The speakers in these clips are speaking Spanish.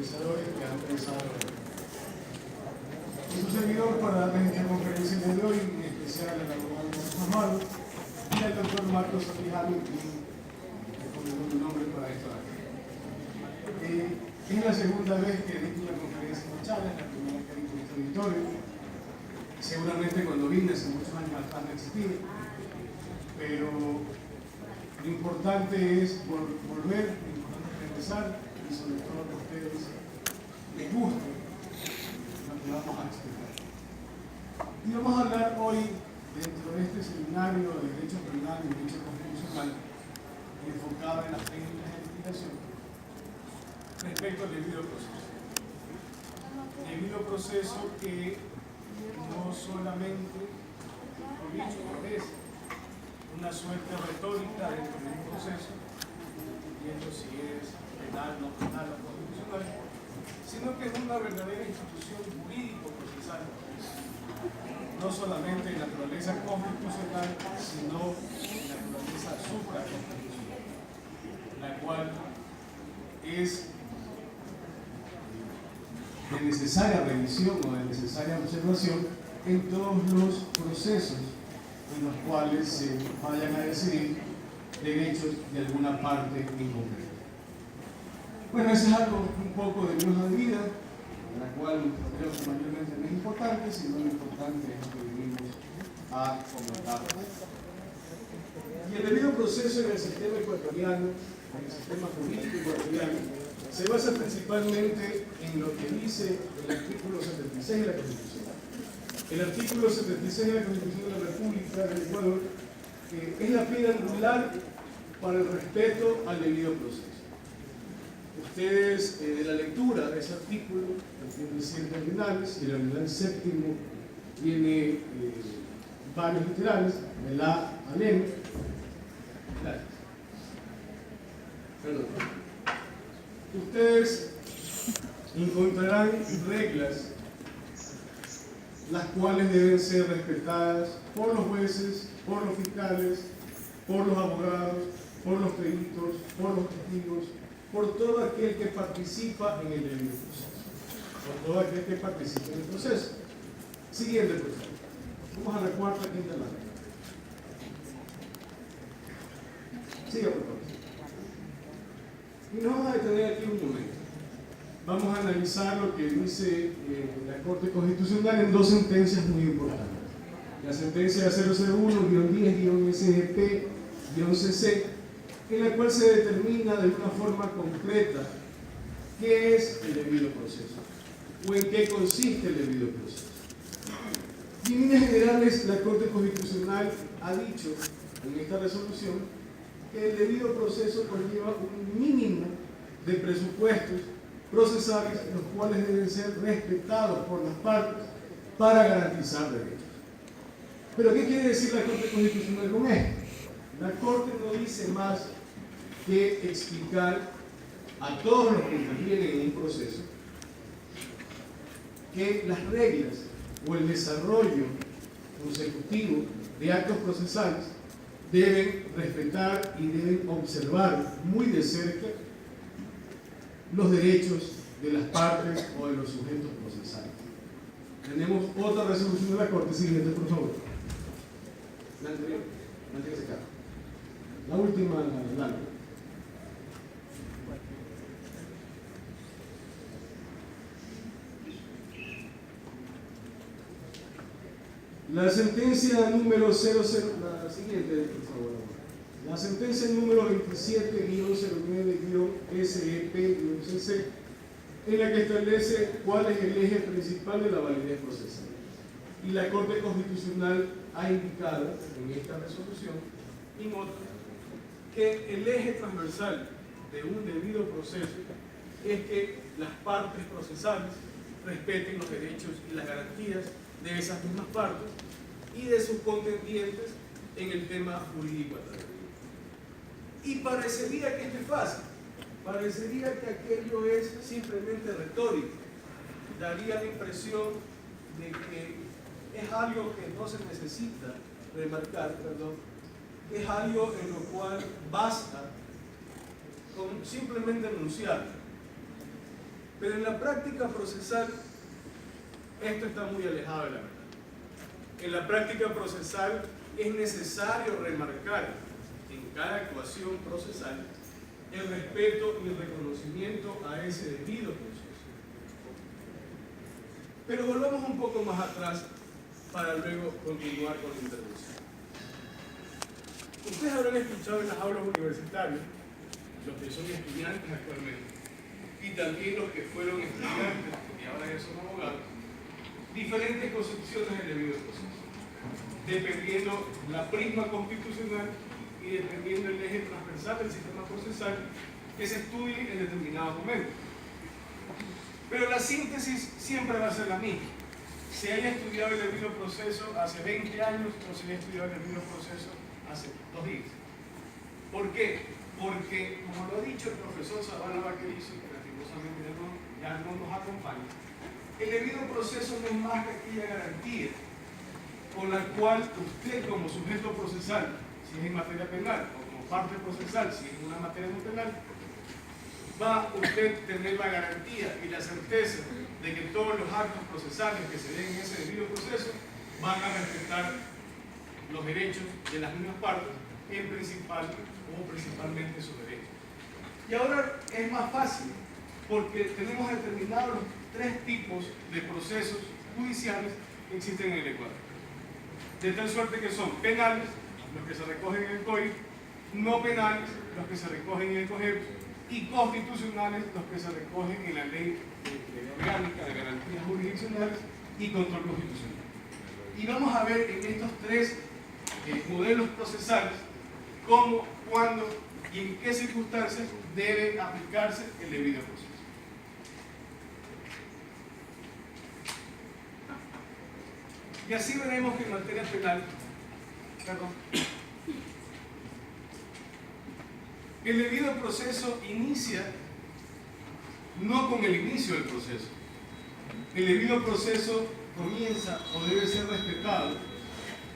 organizadores que han pensado. Y su servidor para darles esta conferencia de hoy, en especial al abogado Amado y al doctor Marcos Ortijano, que pone un nombre para esto. Es la segunda vez que dicto una conferencia en Machala, es la primera vez que dicto este auditorio. Seguramente cuando vine hace muchos años atrás no existía, pero lo importante es volver, lo importante es regresar y sobre todo que a ustedes les guste lo que vamos a explicar. Y vamos a hablar hoy, dentro de este seminario de Derecho Penal y Derecho Constitucional, enfocado en las técnicas de litigación, respecto al debido proceso. Debido proceso que no solamente, por dicho, es una suerte retórica dentro de un proceso, viendo si es penal, no penal o constitucional, sino que es una verdadera institución jurídico-procesal, no solamente de naturaleza constitucional, sino de naturaleza supraconstitucional, la cual es de necesaria revisión o de necesaria observación en todos los procesos en los cuales se vayan a decidir derechos de alguna parte en concreto. Bueno, eso es algo un poco de mi hoja de vida, la cual creo que mayormente no es importante, sino lo importante es lo que venimos a comentar. Y el debido proceso en el sistema ecuatoriano, en el sistema jurídico ecuatoriano, se basa principalmente en lo que dice el artículo 76 de la Constitución. El artículo 76 de la Constitución de la República del Ecuador es la piedra angular para el respeto al debido proceso. Ustedes, de la lectura de ese artículo, tienen 100 terminales, y el terminal séptimo tiene varios literales, de la al M. Gracias. Perdón. Ustedes encontrarán reglas las cuales deben ser respetadas por los jueces, por los fiscales, por los abogados, por los peritos, por los testigos, por todo aquel que participa en el debido proceso, por todo aquel que participa en el proceso. Siguiente proceso. Vamos a la cuarta, quinta larga. Siga, por favor. Y nos vamos a detener aquí un momento. Vamos a analizar lo que dice la Corte Constitucional en dos sentencias muy importantes. La sentencia 001-10-SGP-CC, en la cual se determina de una forma concreta qué es el debido proceso o en qué consiste el debido proceso. Y en líneas generales, la Corte Constitucional ha dicho en esta resolución que el debido proceso conlleva un mínimo de presupuestos procesales, los cuales deben ser respetados por las partes para garantizar derechos. Pero ¿qué quiere decir la Corte Constitucional con esto? La Corte no dice más que explicar a todos los que intervienen en un proceso que las reglas o el desarrollo consecutivo de actos procesales deben respetar y deben observar muy de cerca los derechos de las partes o de los sujetos procesales. Tenemos otra resolución de la Corte. Siguiente, por favor. La anterior. Manténgase acá. La última, la larga. La sentencia número 00, la siguiente, por favor. La sentencia número 27-09-SEP-CC, en la que establece cuál es el eje principal de la validez procesal. Y la Corte Constitucional ha indicado en esta resolución y en otra que el eje transversal de un debido proceso es que las partes procesales respeten los derechos y las garantías de esas mismas partes y de sus contendientes en el tema jurídico. Y parecería que esto es fácil, parecería que aquello es simplemente retórico, daría la impresión de que es algo que no se necesita remarcar, es algo en lo cual basta con simplemente enunciar. Pero en la práctica procesal, esto está muy alejado de la verdad. En la práctica procesal es necesario remarcar en cada actuación procesal el respeto y el reconocimiento a ese debido proceso. Pero volvamos un poco más atrás para luego continuar con la intervención. Ustedes habrán escuchado en las aulas universitarias, los que son estudiantes actualmente, y también los que fueron estudiantes y ahora ya son abogados, diferentes concepciones del debido proceso, dependiendo la prisma constitucional y dependiendo el eje transversal del sistema procesal que se estudie en determinado momento. Pero la síntesis siempre va a ser la misma. Se haya estudiado el debido proceso hace 20 años o se haya estudiado el debido proceso hace 2 días. ¿Por qué? Porque, como lo ha dicho el profesor Zavala Vaquerizo, que lastimosamente ya no nos acompaña, el debido proceso no es más que aquella garantía con la cual usted, como sujeto procesal, si es en materia penal, o como parte procesal, si es una materia no penal, va usted a tener la garantía y la certeza de que todos los actos procesales que se den en ese debido proceso van a respetar los derechos de las mismas partes, en principal o principalmente sus derechos. Y ahora es más fácil, porque tenemos determinados los 3 tipos de procesos judiciales que existen en el Ecuador. De tal suerte que son penales, los que se recogen en el COI, no penales, los que se recogen en el COGEP, y constitucionales, los que se recogen en la ley orgánica de garantías jurisdiccionales y control constitucional. Y vamos a ver en estos 3 modelos procesales cómo, cuándo y en qué circunstancias debe aplicarse el debido proceso. Y así veremos que en materia penal, el debido proceso inicia no con el inicio del proceso. El debido proceso comienza o debe ser respetado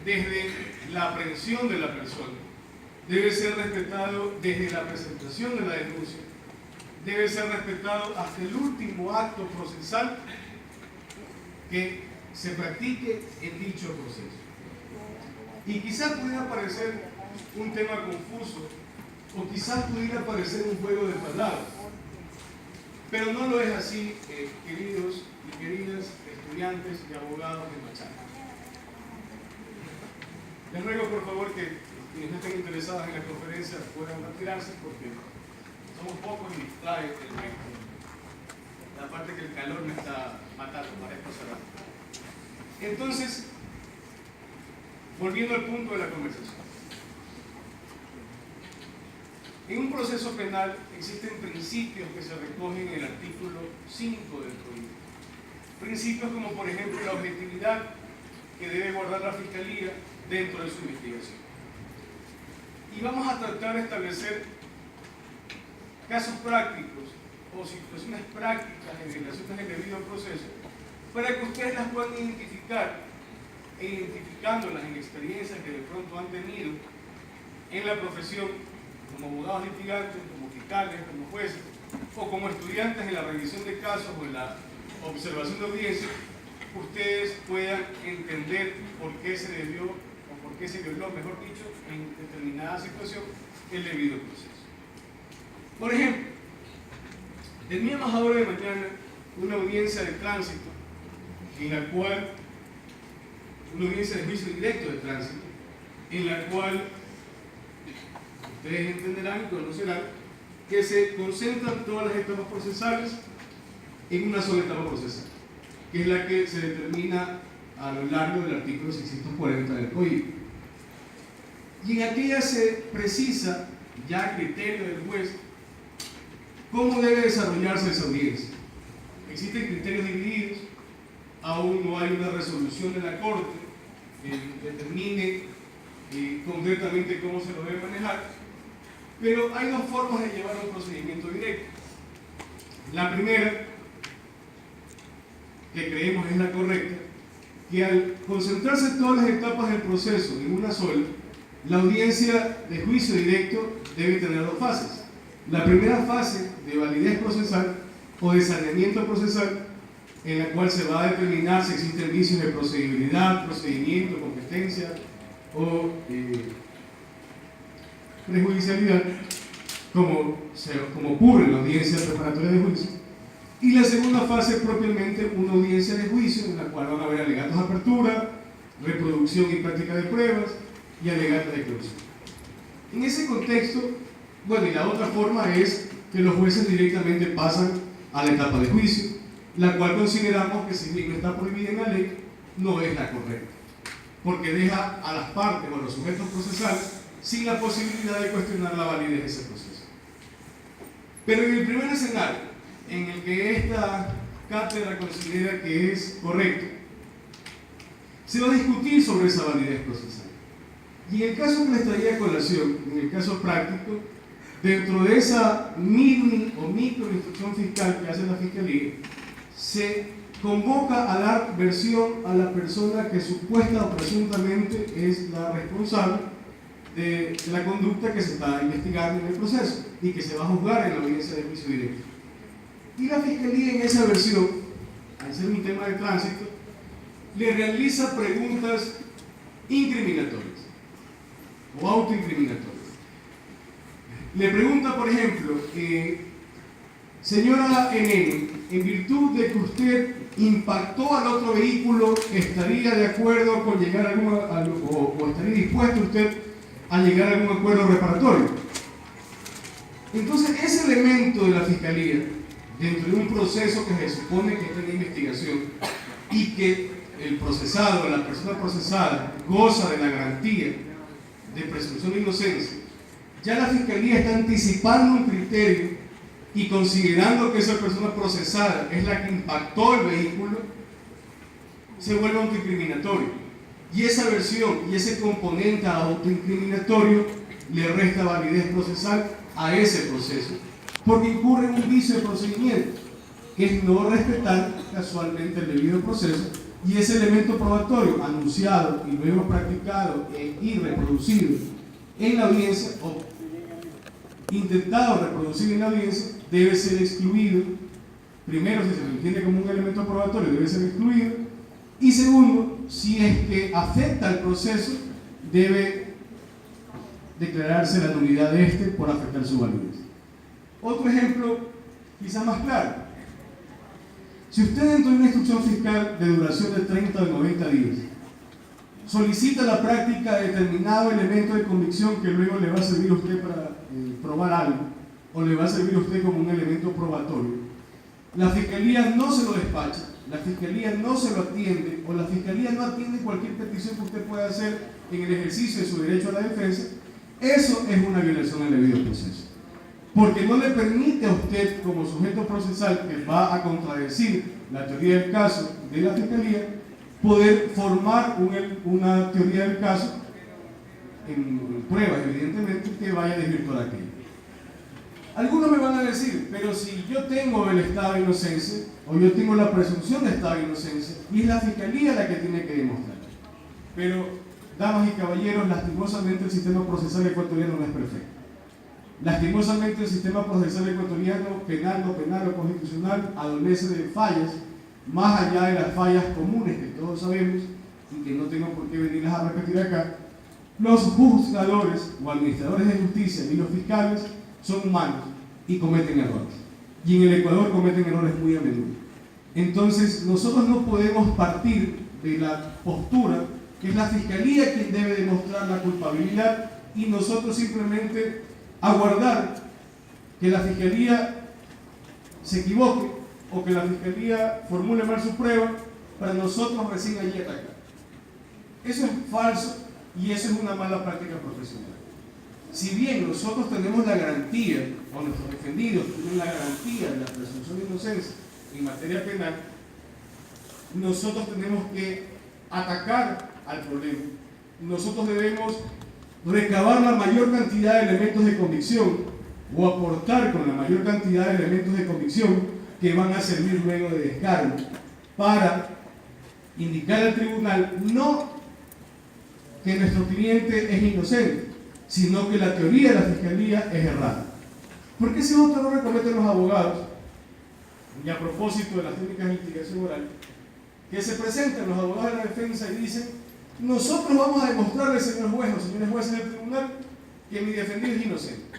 desde la aprehensión de la persona, debe ser respetado desde la presentación de la denuncia, debe ser respetado hasta el último acto procesal que se practique en dicho proceso. Y quizás pudiera parecer un tema confuso, o quizás pudiera parecer un juego de palabras, pero no lo es así, queridos y queridas estudiantes y abogados de Machala. Les ruego por favor que quienes no estén interesados en la conferencia puedan retirarse, porque somos pocos y distrae el resto. Aparte que el calor me está matando para esto cerrar. Entonces, volviendo al punto de la conversación. En un proceso penal existen principios que se recogen en el artículo 5 del Código. Principios como, por ejemplo, la objetividad que debe guardar la Fiscalía dentro de su investigación. Y vamos a tratar de establecer casos prácticos o situaciones prácticas en relación al debido proceso para que ustedes las puedan identificar e identificándolas en experiencias que de pronto han tenido en la profesión como abogados litigantes, como fiscales, como jueces o como estudiantes en la revisión de casos o en la observación de audiencias, ustedes puedan entender por qué se debió o por qué se violó, mejor dicho, en determinada situación el debido proceso. Por ejemplo, teníamos ahora de mañana una audiencia de tránsito en la cual, una audiencia de juicio directo de tránsito, en la cual ustedes entenderán y conocerán que se concentran todas las etapas procesales en una sola etapa procesal, que es la que se determina a lo largo del artículo 640 del Código. Y en aquella se precisa, ya a criterio del juez, cómo debe desarrollarse esa audiencia. Existen criterios divididos, aún no hay una resolución de la Corte que determine concretamente cómo se lo debe manejar, pero hay 2 formas de llevar un procedimiento directo. La primera, que creemos es la correcta, que al concentrarse todas las etapas del proceso en una sola, la audiencia de juicio directo debe tener 2 fases. La primera fase de validez procesal o de saneamiento procesal, en la cual se va a determinar si existen vicios de procedibilidad, procedimiento, competencia o prejudicialidad, como ocurre en la audiencia preparatoria de juicio. Y la segunda fase es propiamente una audiencia de juicio, en la cual van a haber alegatos de apertura, reproducción y práctica de pruebas y alegatos de clausura. En ese contexto, bueno, y la otra forma es que los jueces directamente pasan a la etapa de juicio, la cual consideramos que, si bien no está prohibida en la ley, no es la correcta, porque deja a las partes o a los sujetos procesales sin la posibilidad de cuestionar la validez de ese proceso. Pero en el primer escenario, en el que esta cátedra considera que es correcto, se va a discutir sobre esa validez procesal. Y en el caso que les traía a colación, en el caso práctico, dentro de esa mini o micro instrucción fiscal que hace la Fiscalía, se convoca a dar versión a la persona que supuesta o presuntamente es la responsable de la conducta que se está investigando en el proceso y que se va a juzgar en la audiencia de juicio directo. Y la Fiscalía, en esa versión, al ser un tema de tránsito, le realiza preguntas incriminatorias o autoincriminatorias. Le pregunta, por ejemplo, señora N, en virtud de que usted impactó al otro vehículo, ¿estaría de acuerdo con llegar a o estaría dispuesto usted a llegar a algún acuerdo reparatorio? Entonces, ese elemento de la Fiscalía, dentro de un proceso que se supone que está en investigación y que el procesado, la persona procesada, goza de la garantía de presunción de inocencia, ya la Fiscalía está anticipando un criterio y considerando que esa persona procesada es la que impactó el vehículo, se vuelve autoincriminatorio. Y esa versión y ese componente autoincriminatorio le resta validez procesal a ese proceso, porque incurre en un vicio de procedimiento, que es no respetar casualmente el debido proceso, y ese elemento probatorio anunciado y luego practicado y reproducido en la audiencia, o intentado reproducir en la audiencia, debe ser excluido. Primero, si se lo entiende como un elemento probatorio, debe ser excluido, y segundo, si es que afecta al proceso, debe declararse la nulidad de este por afectar su validez. Otro ejemplo, quizá más claro. Si usted, dentro de una instrucción fiscal de duración de 30 o 90 días, solicita la práctica de determinado elemento de convicción que luego le va a servir a usted para probar algo, o le va a servir a usted como un elemento probatorio, la Fiscalía no se lo despacha, la Fiscalía no se lo atiende, o la Fiscalía no atiende cualquier petición que usted pueda hacer en el ejercicio de su derecho a la defensa, eso es una violación al debido proceso. Porque no le permite a usted, como sujeto procesal que va a contradecir la teoría del caso de la Fiscalía, poder formar una teoría del caso en pruebas, evidentemente, que vaya a desvirtuar aquello. Algunos me van a decir, pero si yo tengo el estado de inocencia, o yo tengo la presunción de estado de inocencia, y es la Fiscalía la que tiene que demostrar. Pero, damas y caballeros, lastimosamente el sistema procesal ecuatoriano no es perfecto. Lastimosamente el sistema procesal ecuatoriano, penal o constitucional, adolece de fallas, más allá de las fallas comunes que todos sabemos y que no tengo por qué venirlas a repetir acá. Los juzgadores o administradores de justicia y los fiscales son humanos y cometen errores. Y en el Ecuador cometen errores muy a menudo. Entonces, nosotros no podemos partir de la postura que es la Fiscalía quien debe demostrar la culpabilidad y nosotros simplemente aguardar que la Fiscalía se equivoque o que la Fiscalía formule mal su prueba para nosotros recién allí atacar. Eso es falso y eso es una mala práctica profesional. Si bien nosotros tenemos la garantía, o nuestros defendidos tienen la garantía de la presunción de inocencia en materia penal, nosotros tenemos que atacar al problema. Nosotros debemos recabar la mayor cantidad de elementos de convicción o aportar con la mayor cantidad de elementos de convicción que van a servir luego de descargo para indicar al tribunal no que nuestro cliente es inocente, sino que la teoría de la Fiscalía es errada. Porque ese otro error que cometen los abogados, y a propósito de las técnicas de litigación oral, que se presentan los abogados de la defensa y dicen: nosotros vamos a demostrarle, señor juez o señores jueces del tribunal, que mi defendido es inocente.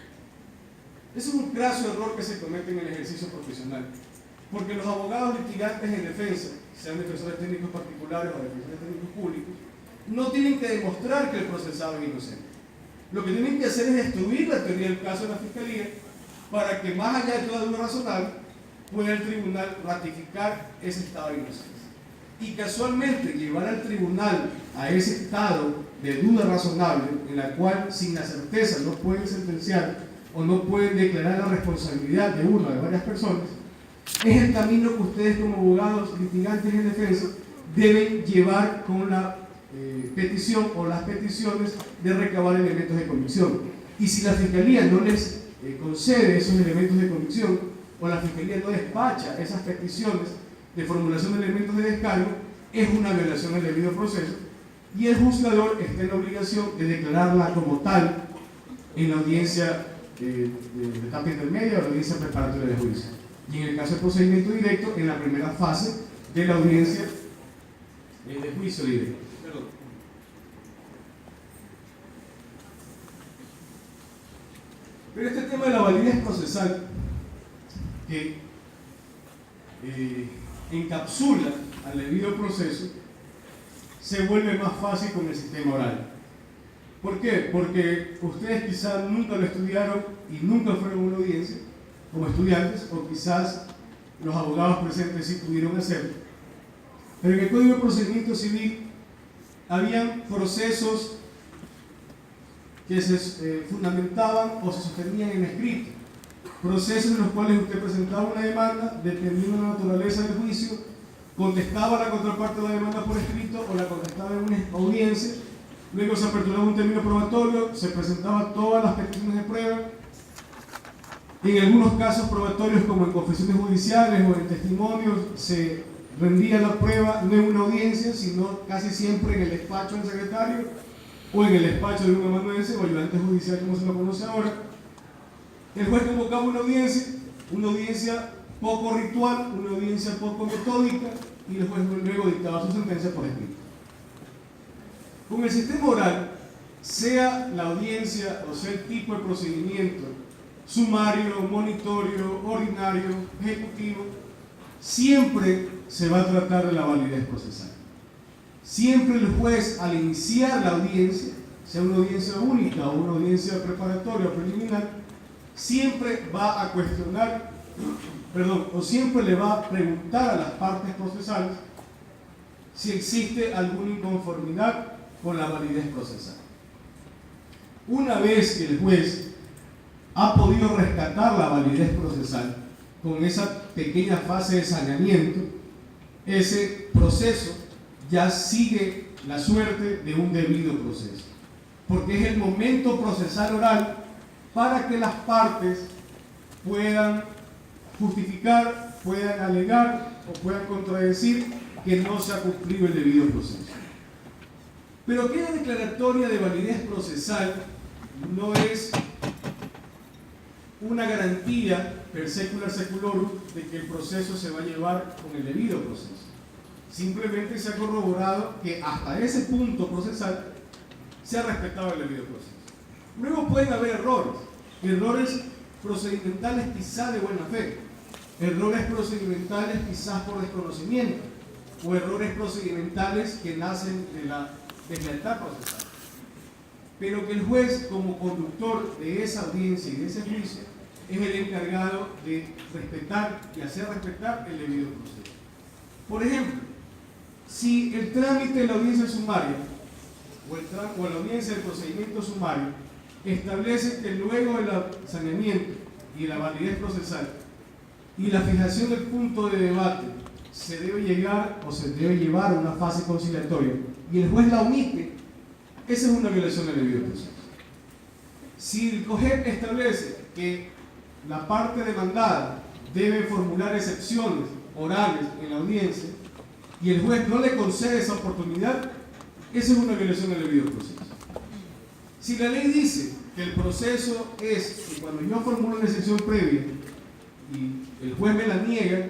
Ese es un graso error que se comete en el ejercicio profesional, porque los abogados litigantes en defensa, sean defensores técnicos particulares o defensores técnicos públicos, no tienen que demostrar que el procesado es inocente. Lo que tienen que hacer es destruir la teoría del caso de la fiscalía para que, más allá de toda duda razonable, pueda el tribunal ratificar ese estado de inocencia. Y casualmente llevar al tribunal a ese estado de duda razonable, en la cual sin la certeza no pueden sentenciar o no pueden declarar la responsabilidad de una o de varias personas, es el camino que ustedes como abogados litigantes en defensa deben llevar con la petición o las peticiones de recabar elementos de convicción. Y si la Fiscalía no les concede esos elementos de convicción, o la Fiscalía no despacha esas peticiones de formulación de elementos de descargo, es una violación del debido proceso y el juzgador está en la obligación de declararla como tal en la audiencia de etapa intermedia o la audiencia preparatoria de juicio. Y en el caso de procedimiento directo, en la primera fase de la audiencia de juicio directo. Perdón. Pero este tema de la validez procesal, que encapsula al debido proceso, se vuelve más fácil con el sistema oral. ¿Por qué? Porque ustedes quizás nunca lo estudiaron y nunca fueron a una audiencia como estudiantes, o quizás los abogados presentes sí pudieron hacerlo. Pero en el Código de Procedimiento Civil habían procesos que se fundamentaban o se sostenían en escrito. Procesos en los cuales usted presentaba una demanda, dependiendo de la naturaleza del juicio, contestaba la contraparte de la demanda por escrito o la contestaba en una audiencia, luego se aperturaba un término probatorio, se presentaban todas las peticiones de prueba, en algunos casos probatorios como en confesiones judiciales o en testimonios se rendía la prueba no en una audiencia, sino casi siempre en el despacho del secretario o en el despacho de un amanuense o ayudante judicial, como se lo conoce ahora. El juez convocaba una audiencia poco ritual, una audiencia poco metódica, y el juez luego dictaba su sentencia por escrito. Con el sistema oral, sea la audiencia o sea el tipo de procedimiento, sumario, monitorio, ordinario, ejecutivo, siempre se va a tratar de la validez procesal. Siempre el juez, al iniciar la audiencia, sea una audiencia única o una audiencia preparatoria o preliminar, siempre va a cuestionar, o siempre le va a preguntar a las partes procesales si existe alguna inconformidad con la validez procesal. Una vez que el juez ha podido rescatar la validez procesal con esa pequeña fase de saneamiento, ese proceso ya sigue la suerte de un debido proceso, porque es el momento procesal oral para que las partes puedan justificar, puedan alegar o puedan contradecir que no se ha cumplido el debido proceso. Pero aquella declaratoria de validez procesal no es una garantía per secular seculorum de que el proceso se va a llevar con el debido proceso. Simplemente se ha corroborado que hasta ese punto procesal se ha respetado el debido proceso. Luego pueden haber errores procedimentales quizás de buena fe, errores procedimentales quizás por desconocimiento, o errores procedimentales que nacen de la deslealtad procesal. Pero que el juez, como conductor de esa audiencia y de ese juicio, es el encargado de respetar y hacer respetar el debido proceso. Por ejemplo, si el trámite de la audiencia sumaria o la audiencia del procedimiento sumario establece que luego del saneamiento y la validez procesal y la fijación del punto de debate se debe llegar o se debe llevar a una fase conciliatoria y el juez la omite, esa es una violación del debido proceso. Si el COGEP establece que la parte demandada debe formular excepciones orales en la audiencia y el juez no le concede esa oportunidad, esa es una violación del debido proceso. Si la ley dice que el proceso es que cuando yo formulo una excepción previa y el juez me la niega,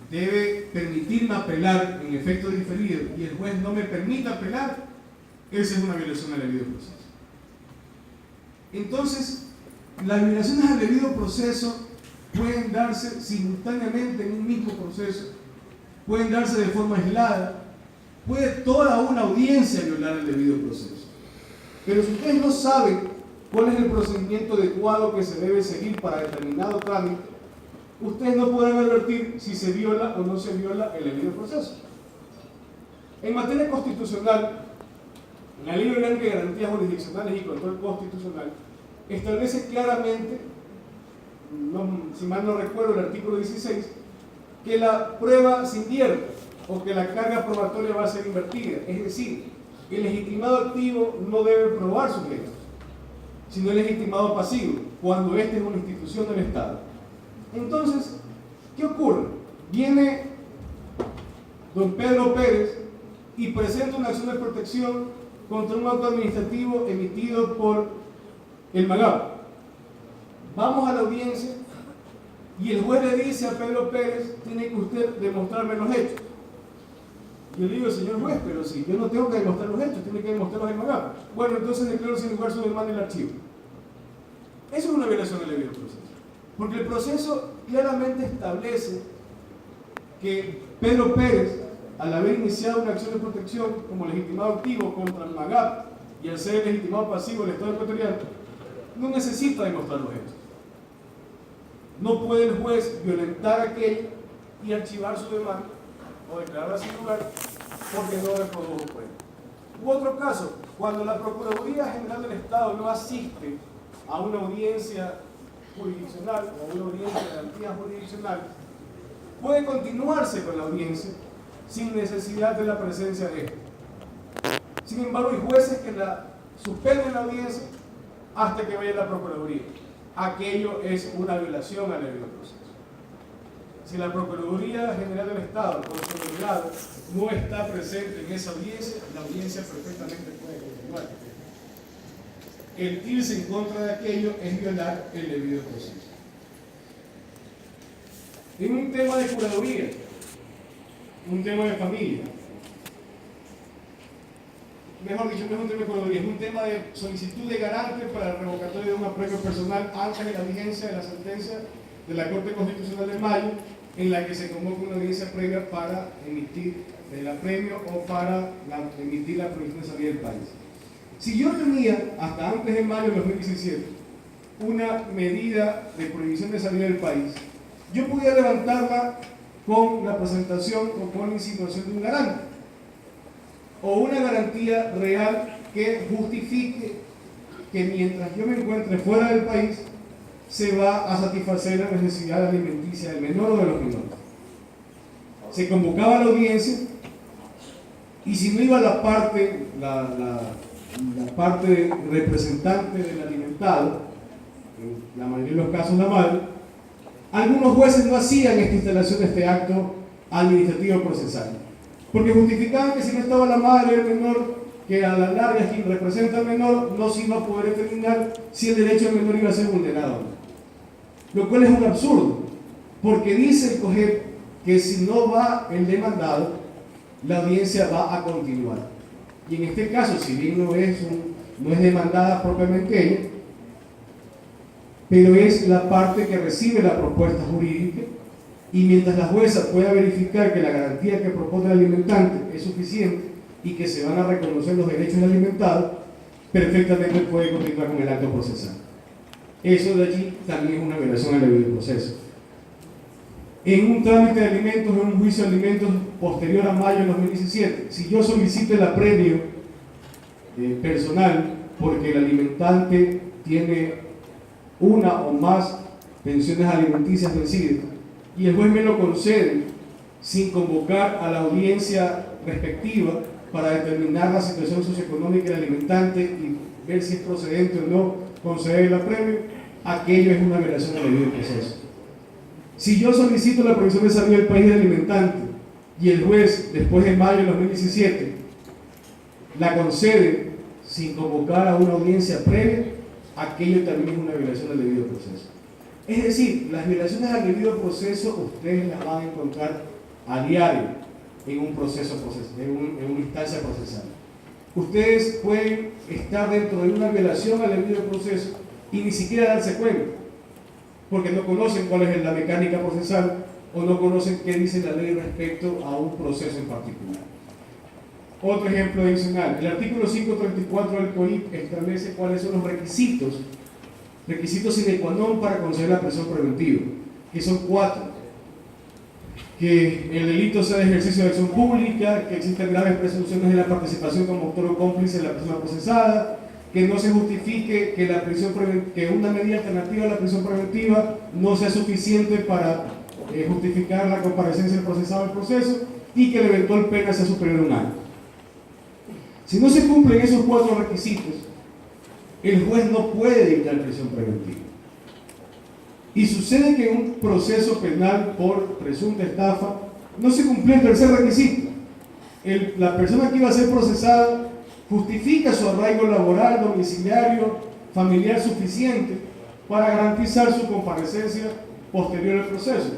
debe permitirme apelar en efecto diferido y el juez no me permite apelar, esa es una violación al debido proceso. Entonces, las violaciones al debido proceso pueden darse simultáneamente en un mismo proceso, pueden darse de forma aislada, puede toda una audiencia violar el debido proceso. Pero si ustedes no saben cuál es el procedimiento adecuado que se debe seguir para determinado trámite, ustedes no podrán advertir si se viola o no se viola el debido proceso. En materia constitucional, la Ley Orgánica de Garantías Jurisdiccionales y Control Constitucional establece claramente, si mal no recuerdo, el artículo 16, que la prueba se invierte o que la carga probatoria va a ser invertida. Es decir, el legitimado activo no debe probar sus hechos, sino el legitimado pasivo, cuando éste es una institución del Estado. Entonces, ¿qué ocurre? Viene don Pedro Pérez y presenta una acción de protección contra un acto administrativo emitido por el MAGAP. Vamos a la audiencia y el juez le dice a Pedro Pérez: tiene que usted demostrarme los hechos. Yo le digo: señor juez, pero si yo no tengo que demostrar los hechos, tiene que demostrarlos el MAGAP. Bueno, entonces declaro sin lugar su demanda en el archivo. Eso es una violación del debido proceso, porque el proceso claramente establece que Pedro Pérez, al haber iniciado una acción de protección como legitimado activo contra el MAGAP y al ser legitimado pasivo del Estado ecuatoriano, no necesita demostrar los hechos. No puede el juez violentar aquello y archivar su demanda o declararla sin lugar porque no le produjo prueba. U otro caso, cuando la Procuraduría General del Estado no asiste a una audiencia jurisdiccional o a una audiencia de garantía jurisdiccional, puede continuarse con la audiencia sin necesidad de la presencia de él. Sin embargo, hay jueces que suspenden la audiencia hasta que vaya la Procuraduría. Aquello es una violación al debido proceso. Si la Procuraduría General del Estado, con su delegado, no está presente en esa audiencia, la audiencia perfectamente puede continuar. El irse en contra de aquello es violar el debido proceso. En un tema de curaduría, un tema de familia, mejor dicho, no es un tema de curaduría, es un tema de solicitud de garante para el revocatorio de un apremio personal antes de la vigencia de la sentencia de la Corte Constitucional de mayo, en la que se convoca una audiencia previa para emitir el apremio o para emitir la prohibición de salida del país. Si yo tenía, hasta antes de mayo de 2017, una medida de prohibición de salida del país, yo podía levantarla con la presentación o con la insinuación de un garante o una garantía real que justifique que mientras yo me encuentre fuera del país se va a satisfacer la necesidad alimenticia del menor o de los menores. Se convocaba a la audiencia y si no iba la parte representante del alimentado, en la mayoría de los casos la madre, algunos jueces no hacían esta instalación de este acto administrativo procesal, porque justificaban que si no estaba la madre del menor, que a la larga es quien representa al menor, no se iba a poder determinar si el derecho del menor iba a ser vulnerado o no. Lo cual es un absurdo, porque dice el COGEP que si no va el demandado, la audiencia va a continuar. Y en este caso, si bien no es demandada propiamente ella, pero es la parte que recibe la propuesta jurídica, y mientras la jueza pueda verificar que la garantía que propone el alimentante es suficiente y que se van a reconocer los derechos del alimentado, perfectamente puede continuar con el acto procesal. Eso de allí también es una violación al debido proceso. En un trámite de alimentos, en un juicio de alimentos posterior a mayo de 2017, si yo solicito el apremio personal porque el alimentante tiene una o más pensiones alimenticias vencidas y el juez me lo concede sin convocar a la audiencia respectiva para determinar la situación socioeconómica del alimentante y ver si es procedente o no conceder el apremio, aquello es una violación al debido proceso. Si yo solicito la prohibición de salida del país del alimentante y el juez, después de mayo de 2017, la concede sin convocar a una audiencia previa, aquello también es una violación al debido proceso. Es decir, las violaciones al debido proceso ustedes las van a encontrar a diario en un proceso, en una instancia procesal. Ustedes pueden estar dentro de una violación al debido proceso y ni siquiera darse cuenta, porque no conocen cuál es la mecánica procesal o no conocen qué dice la ley respecto a un proceso en particular. Otro ejemplo adicional, el artículo 534 del COIP establece cuáles son los requisitos sine qua non para conceder la prisión preventiva, que son 4. Que el delito sea de ejercicio de acción pública, que existan graves presunciones de la participación como autor o cómplice de la persona procesada, que no se justifique que una medida alternativa a la prisión preventiva no sea suficiente para justificar la comparecencia del procesado al proceso y que la eventual pena sea superior a un año. Si no se cumplen esos 4 requisitos, el juez no puede dictar prisión preventiva. Y sucede que en un proceso penal por presunta estafa no se cumplió el tercer requisito. La persona que iba a ser procesada justifica su arraigo laboral, domiciliario, familiar suficiente para garantizar su comparecencia posterior al proceso.